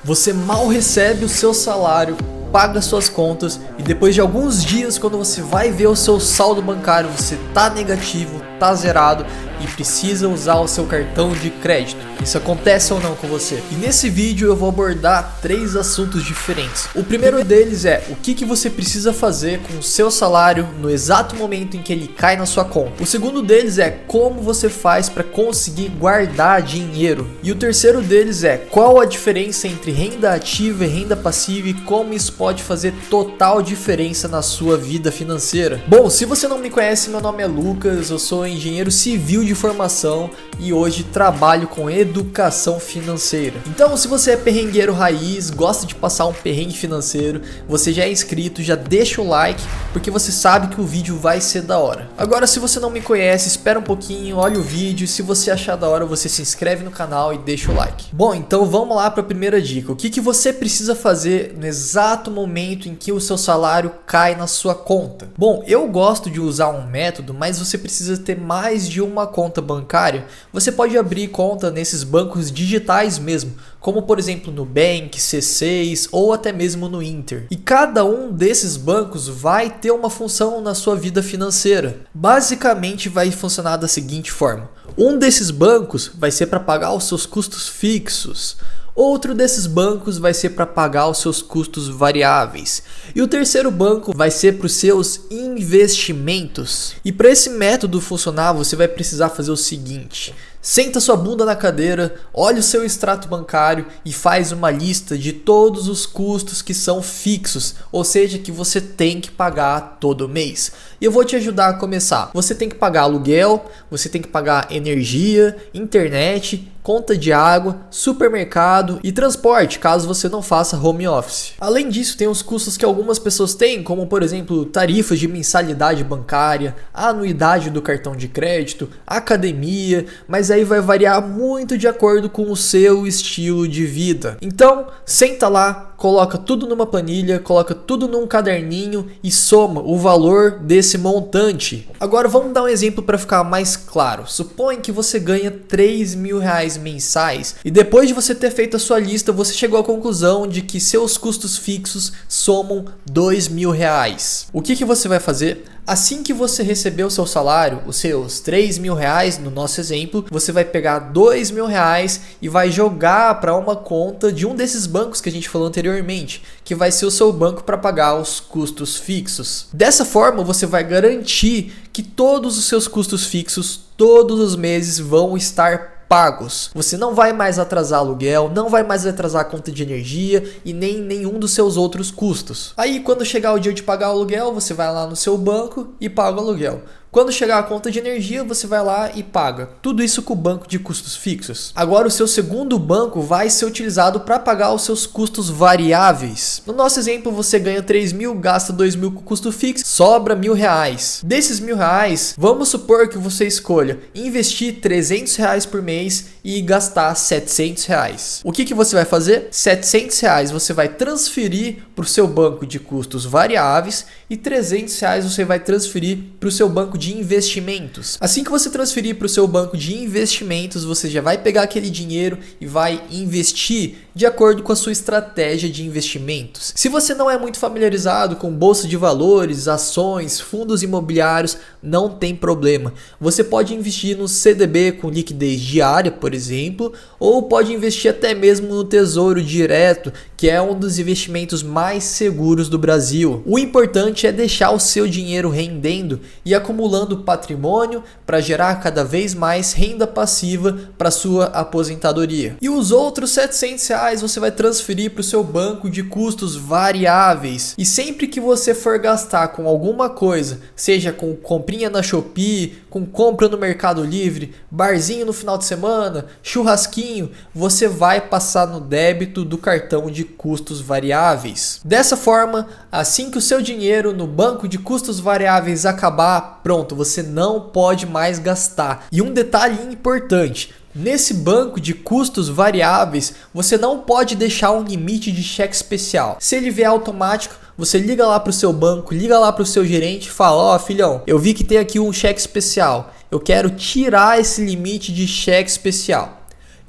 Você mal recebe o seu salário, paga suas contas e depois de alguns dias, quando você vai ver o seu saldo bancário, você tá negativo, tá zerado e precisa usar o seu cartão de crédito. Isso acontece ou não com você? E nesse vídeo eu vou abordar 3 assuntos diferentes. O primeiro deles é o que você precisa fazer com o seu salário no exato momento em que ele cai na sua conta. O segundo deles é como você faz para conseguir guardar dinheiro. E o terceiro deles é qual a diferença entre renda ativa e renda passiva e como isso pode fazer total diferença na sua vida financeira. Bom, se você não me conhece, meu nome é Lucas, eu sou engenheiro civil de formação e hoje trabalho com educação financeira. Então, se você é perrengueiro raiz, gosta de passar um perrengue financeiro, você já é inscrito, já deixa o like, porque você sabe que o vídeo vai ser da hora. Agora, se você não me conhece, espera um pouquinho, olha o vídeo, se você achar da hora, você se inscreve no canal e deixa o like. Bom, então vamos lá para a primeira dica. O que você precisa fazer no exato momento em que o seu salário cai na sua conta? Bom, eu gosto de usar um método, mas você precisa ter mais de uma conta bancária. Você pode abrir conta nesses bancos digitais mesmo, como por exemplo no Nubank, C6 ou até mesmo no Inter. E cada um desses bancos vai ter uma função na sua vida financeira. Basicamente vai funcionar da seguinte forma: um desses bancos vai ser para pagar os seus custos fixos. Outro desses bancos vai ser para pagar os seus custos variáveis. E o terceiro banco vai ser para os seus investimentos. E para esse método funcionar, você vai precisar fazer o seguinte: senta sua bunda na cadeira, olha o seu extrato bancário e faz uma lista de todos os custos que são fixos, ou seja, que você tem que pagar todo mês. E eu vou te ajudar a começar. Você tem que pagar aluguel, você tem que pagar energia, internet, conta de água, supermercado e transporte, caso você não faça home office. Além disso, tem os custos que algumas pessoas têm, como por exemplo, tarifas de mensalidade bancária, a anuidade do cartão de crédito, academia, mas aí vai variar muito de acordo com o seu estilo de vida. Então, senta lá, coloca tudo numa planilha, coloca tudo num caderninho e soma o valor desse montante. Agora vamos dar um exemplo para ficar mais claro. Suponha que você ganha R$3.000 mensais e depois de você ter feito a sua lista, você chegou à conclusão de que seus custos fixos somam R$2.000. O que você vai fazer? Assim que você receber o seu salário, os seus R$3.000 no nosso exemplo, você vai pegar R$2.000 e vai jogar para uma conta de um desses bancos que a gente falou anteriormente, que vai ser o seu banco para pagar os custos fixos. Dessa forma, você vai garantir que todos os seus custos fixos, todos os meses, vão estar pagos. Você não vai mais atrasar aluguel, não vai mais atrasar a conta de energia e nem nenhum dos seus outros custos. Aí quando chegar o dia de pagar o aluguel, você vai lá no seu banco e paga o aluguel. Quando chegar a conta de energia, você vai lá e paga. Tudo isso com o banco de custos fixos. Agora o seu segundo banco vai ser utilizado para pagar os seus custos variáveis. No nosso exemplo, você ganha R$3.000, gasta R$2.000 com custo fixo, sobra R$1.000. Desses R$1.000, vamos supor que você escolha investir R$300 por mês e gastar R$700. O que você vai fazer? R$700 você vai transferir para o seu banco de custos variáveis e R$300 você vai transferir para o seu banco de investimentos. Assim que você transferir para o seu banco de investimentos, você já vai pegar aquele dinheiro e vai investir de acordo com a sua estratégia de investimentos. Se você não é muito familiarizado com bolsa de valores, ações, fundos imobiliários, não tem problema. Você pode investir no CDB com liquidez diária, por exemplo, ou pode investir até mesmo no Tesouro Direto, que é um dos investimentos mais seguros do Brasil. O importante é deixar o seu dinheiro rendendo e acumulando patrimônio para gerar cada vez mais renda passiva para sua aposentadoria. E os outros R$700 você vai transferir para o seu banco de custos variáveis. E sempre que você for gastar com alguma coisa, seja com comprinha na Shopee, com compra no Mercado Livre, barzinho no final de semana, churrasquinho, você vai passar no débito do cartão de custos variáveis. Dessa forma, assim que o seu dinheiro no banco de custos variáveis acabar, pronto, você não pode mais gastar. E um detalhe importante: nesse banco de custos variáveis, você não pode deixar um limite de cheque especial. Se ele vier automático, você liga lá para o seu banco, liga lá para o seu gerente e fala: ó, filhão, eu vi que tem aqui um cheque especial, eu quero tirar esse limite de cheque especial.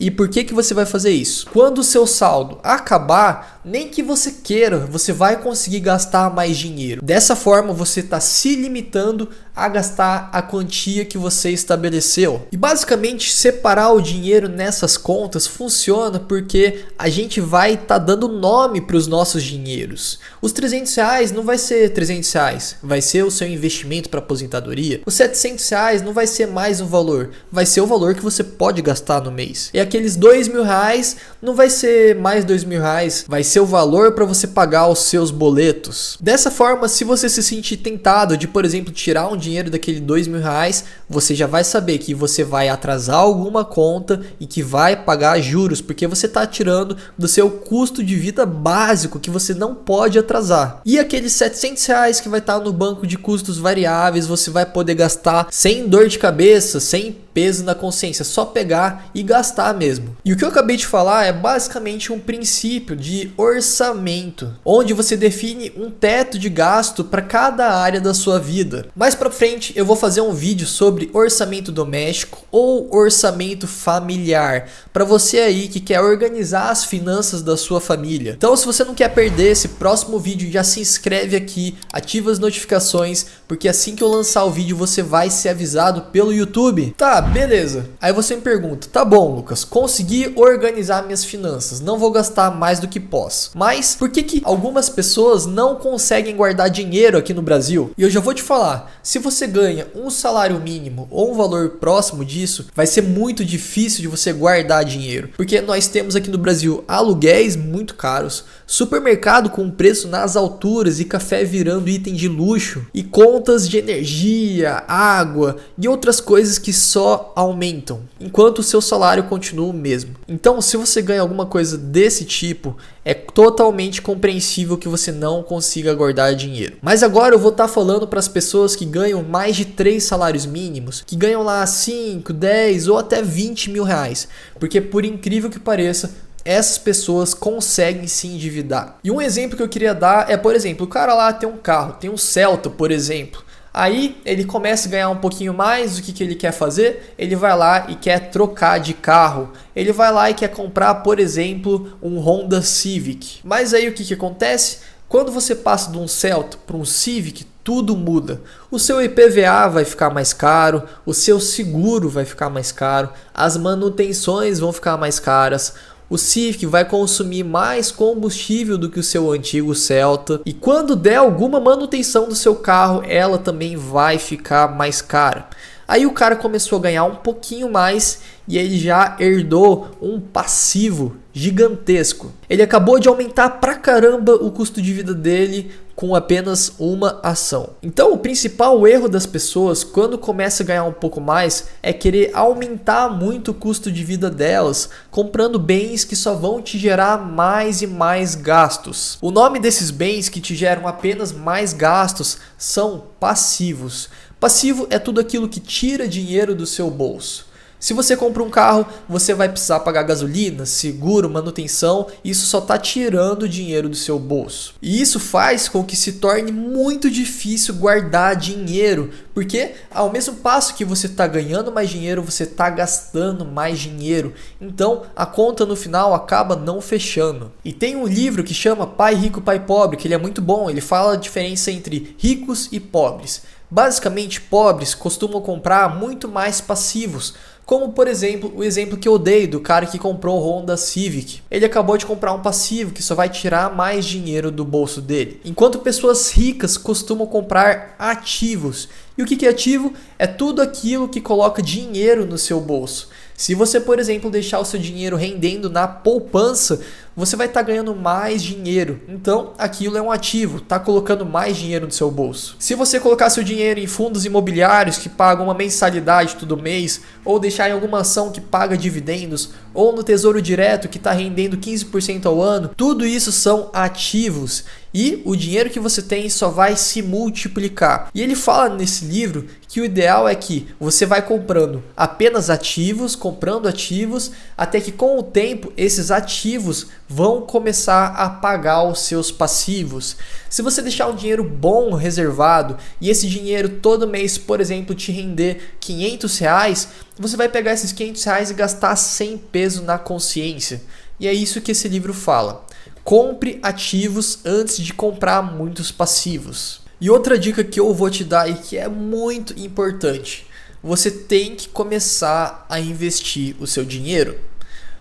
E por que que você vai fazer isso? Quando o seu saldo acabar, nem que você queira, você vai conseguir gastar mais dinheiro. Dessa forma, você está se limitando a gastar a quantia que você estabeleceu. E basicamente, separar o dinheiro nessas contas funciona porque a gente vai estar dando nome para os nossos dinheiros. Os R$300 não vai ser R$300, vai ser o seu investimento para aposentadoria. Os R$700 não vai ser mais um valor, vai ser o valor que você pode gastar no mês. E aqueles R$2.000 não vai ser mais R$2.000, vai ser o valor para você pagar os seus boletos. Dessa forma, se você se sentir tentado de, por exemplo, tirar um dinheiro daquele R$2.000, você já vai saber que você vai atrasar alguma conta e que vai pagar juros, porque você está tirando do seu custo de vida básico que você não pode atrasar. E aqueles R$700 que vai estar no banco de custos variáveis, você vai poder gastar sem dor de cabeça, sem peso na consciência, só pegar e gastar mesmo. E o que eu acabei de falar é basicamente um princípio de orçamento, onde você define um teto de gasto para cada área da sua vida. Mais para frente eu vou fazer um vídeo sobre orçamento doméstico ou orçamento familiar, para você aí que quer organizar as finanças da sua família. Então, se você não quer perder esse próximo vídeo, já se inscreve aqui, ativa as notificações, porque assim que eu lançar o vídeo você vai ser avisado pelo YouTube. Tá, beleza. Aí você me pergunta, tá bom, Lucas, consegui organizar minhas finanças, não vou gastar mais do que posso. Mas por que algumas pessoas não conseguem guardar dinheiro aqui no Brasil? E eu já vou te falar, se você ganha um salário mínimo ou um valor próximo disso, vai ser muito difícil de você guardar dinheiro. Porque nós temos aqui no Brasil aluguéis muito caros, supermercado com preço nas alturas e café virando item de luxo, e contas de energia, água e outras coisas que só aumentam, enquanto o seu salário continua o mesmo. Então, se você ganha alguma coisa desse tipo, é totalmente compreensível que você não consiga guardar dinheiro. Mas agora eu vou estar falando para as pessoas que ganham mais de 3 salários mínimos, que ganham lá 5, 10 ou até 20 mil reais. Porque por incrível que pareça, essas pessoas conseguem se endividar. E um exemplo que eu queria dar é, por exemplo, o cara lá tem um carro, tem um Celta, por exemplo. Aí ele começa a ganhar um pouquinho mais, o que ele quer fazer? Ele vai lá e quer trocar de carro. Ele vai lá e quer comprar, por exemplo, um Honda Civic. Mas aí o que acontece? Quando você passa de um Celta para um Civic, tudo muda. O seu IPVA vai ficar mais caro, o seu seguro vai ficar mais caro, as manutenções vão ficar mais caras. O Civic vai consumir mais combustível do que o seu antigo Celta. E quando der alguma manutenção do seu carro, ela também vai ficar mais cara. Aí o cara começou a ganhar um pouquinho mais e ele já herdou um passivo gigantesco. Ele acabou de aumentar pra caramba o custo de vida dele com apenas uma ação. Então, o principal erro das pessoas quando começa a ganhar um pouco mais é querer aumentar muito o custo de vida delas, comprando bens que só vão te gerar mais e mais gastos. O nome desses bens que te geram apenas mais gastos são passivos. Passivo é tudo aquilo que tira dinheiro do seu bolso. Se você compra um carro, você vai precisar pagar gasolina, seguro, manutenção, e isso só está tirando dinheiro do seu bolso. E isso faz com que se torne muito difícil guardar dinheiro, porque ao mesmo passo que você está ganhando mais dinheiro, você está gastando mais dinheiro. Então a conta no final acaba não fechando. E tem um livro que chama Pai Rico, Pai Pobre, que ele é muito bom, ele fala a diferença entre ricos e pobres. Basicamente, pobres costumam comprar muito mais passivos, como por exemplo, o exemplo que eu dei do cara que comprou o Honda Civic. Ele acabou de comprar um passivo que só vai tirar mais dinheiro do bolso dele. Enquanto pessoas ricas costumam comprar ativos. E o que é ativo? É tudo aquilo que coloca dinheiro no seu bolso. Se você, por exemplo, deixar o seu dinheiro rendendo na poupança, você vai estar ganhando mais dinheiro. Então, aquilo é um ativo, está colocando mais dinheiro no seu bolso. Se você colocar seu dinheiro em fundos imobiliários que pagam uma mensalidade todo mês, ou deixar em alguma ação que paga dividendos, ou no Tesouro Direto que está rendendo 15% ao ano, tudo isso são ativos. e o dinheiro que você tem só vai se multiplicar. E ele fala nesse livro que o ideal é que você vai comprando apenas ativos, comprando ativos, até que com o tempo esses ativos vão começar a pagar os seus passivos. Se você deixar um dinheiro bom reservado e esse dinheiro todo mês, por exemplo, te render R$500, você vai pegar esses R$500 e gastar sem peso na consciência. E é isso que esse livro fala. Compre ativos antes de comprar muitos passivos. E outra dica que eu vou te dar e que é muito importante, você tem que começar a investir o seu dinheiro.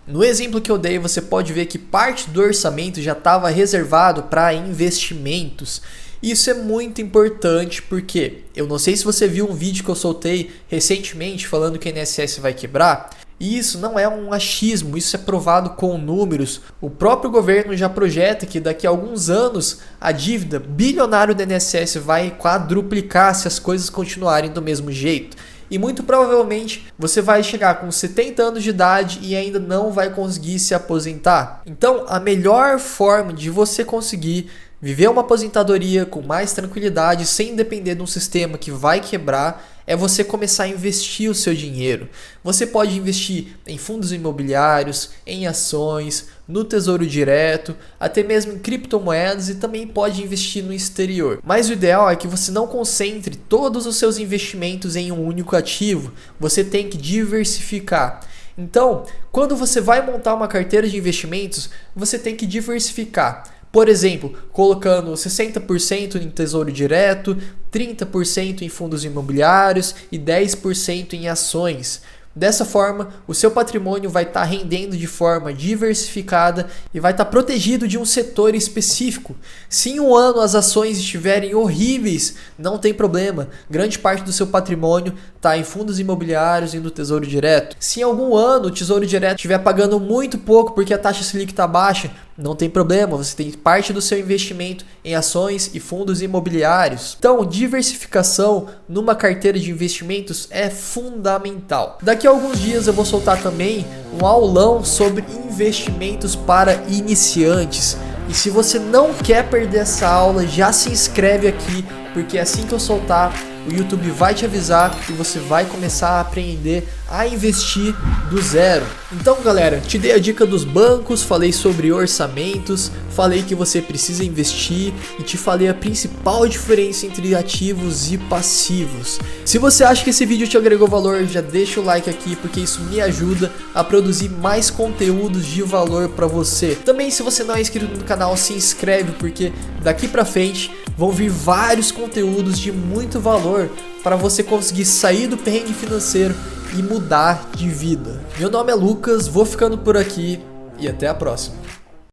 No exemplo que eu dei, você pode ver que parte do orçamento já estava reservado para investimentos. Isso é muito importante porque eu não sei se você viu um vídeo que eu soltei recentemente falando que o INSS vai quebrar. E isso não é um achismo, isso é provado com números. O próprio governo já projeta que daqui a alguns anos a dívida bilionária do INSS vai quadruplicar se as coisas continuarem do mesmo jeito. E muito provavelmente você vai chegar com 70 anos de idade e ainda não vai conseguir se aposentar. Então a melhor forma de você conseguir viver uma aposentadoria com mais tranquilidade, sem depender de um sistema que vai quebrar, é você começar a investir o seu dinheiro. Você pode investir em fundos imobiliários, em ações, no tesouro direto, até mesmo em criptomoedas e também pode investir no exterior. Mas o ideal é que você não concentre todos os seus investimentos em um único ativo. Você tem que diversificar. Então, quando você vai montar uma carteira de investimentos, você tem que diversificar. Por exemplo, colocando 60% em tesouro direto, 30% em fundos imobiliários e 10% em ações. Dessa forma, o seu patrimônio vai estar rendendo de forma diversificada e vai estar protegido de um setor específico. Se em um ano as ações estiverem horríveis, não tem problema. Grande parte do seu patrimônio está em fundos imobiliários e no tesouro direto. Se em algum ano o tesouro direto estiver pagando muito pouco porque a taxa Selic está baixa, não tem problema, você tem parte do seu investimento em ações e fundos imobiliários. Então, diversificação numa carteira de investimentos é fundamental. Daqui a alguns dias eu vou soltar também um aulão sobre investimentos para iniciantes. E se você não quer perder essa aula, já se inscreve aqui, porque assim que eu soltar, o YouTube vai te avisar e você vai começar a aprender a investir do zero. Então galera, te dei a dica dos bancos, falei sobre orçamentos, falei que você precisa investir e te falei a principal diferença entre ativos e passivos. Se você acha que esse vídeo te agregou valor, já deixa o like aqui, porque isso me ajuda a produzir mais conteúdos de valor para você. Também, se você não é inscrito no canal, se inscreve, porque daqui pra frente vão vir vários conteúdos de muito valor para você conseguir sair do perrengue financeiro e mudar de vida. Meu nome é Lucas, vou ficando por aqui e até a próxima.